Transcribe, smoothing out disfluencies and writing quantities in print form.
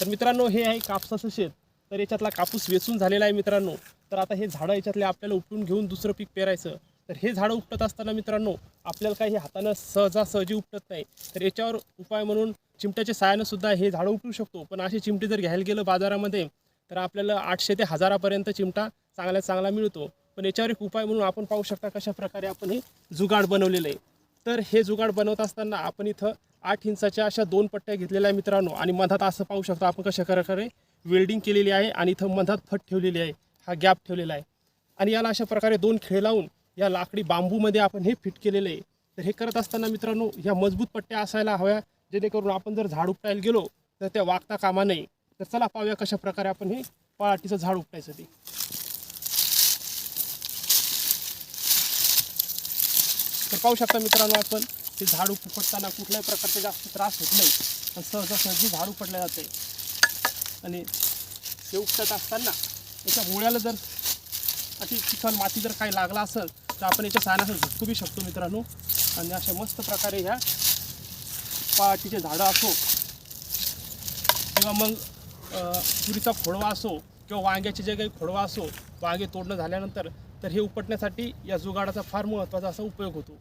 तर मित्रांनो हे आहे कापसाचं शेत. तर याच्यातला कापूस वेचून झालेला आहे मित्रांनो. तर आता हे झाडं याच्यातले आपल्याला उपटून घेऊन दुसरं पीक पेरायचं. तर हे झाडं उपटत असताना मित्रांनो आपल्याला काही हातानं सहजासहजी उपटत नाही. तर याच्यावर उपाय म्हणून चिमट्याच्या साहाय्यानं सुद्धा हे झाडं उपटू शकतो. पण अशी चिमटी जर घ्यायला गेलं बाजारामध्ये तर आपल्याला 800 ते 1000 चिमटा चांगल्यात चांगला मिळतो. पण याच्यावर एक उपाय म्हणून आपण पाहू शकता कशा प्रकारे आपण हे जुगाड बनवलेलं आहे. तर हे जुगाड बनवत असताना आपण इथं 8 इंचाच्या अशा 2 पट्ट्या घेतलेल्या आहे मित्रांनो. आणि मधात असं पाहू शकतो आपण कशा प्रकारे वेल्डिंग केलेली आहे आणि इथं मधात फट ठेवलेली आहे, हा गॅप ठेवलेला आहे. आणि याला अशा प्रकारे 2 खिळे लावून या लाकडी बांबूमध्ये आपण हे फिट केलेलं आहे. तर हे करत असताना मित्रांनो ह्या मजबूत पट्ट्या असायला हव्या, जेणेकरून आपण जर झाड उपटायला गेलो तर त्या वागता कामा नये. तर चला पाहूया कशा प्रकारे आपण हे पळाटीचं झाड उपटायचं ते. तर पाहू शकता मित्रांनो आपण ते झाड उपटताना कुठल्याही प्रकारचे जास्त त्रास होत नाही आणि सहजासहजी झाड उपटलं जाते. आणि ते उपटत असताना याच्या मुळ्याला जर अशी चिखल माती जर काही लागला असेल तर आपण याच्या साहाय्याने झटकू बी शकतो मित्रांनो. आणि अशा मस्त प्रकारे ह्या पळाटीचे झाडं असो किंवा मग तुरीचा खोडवा असो किंवा वांग्याचे जे काही खोडवा असो, वांगे तोडणं झाल्यानंतर तर हे उपटण्यासाठी या जुगाडाचा फार महत्त्वाचा असा उपयोग होतो.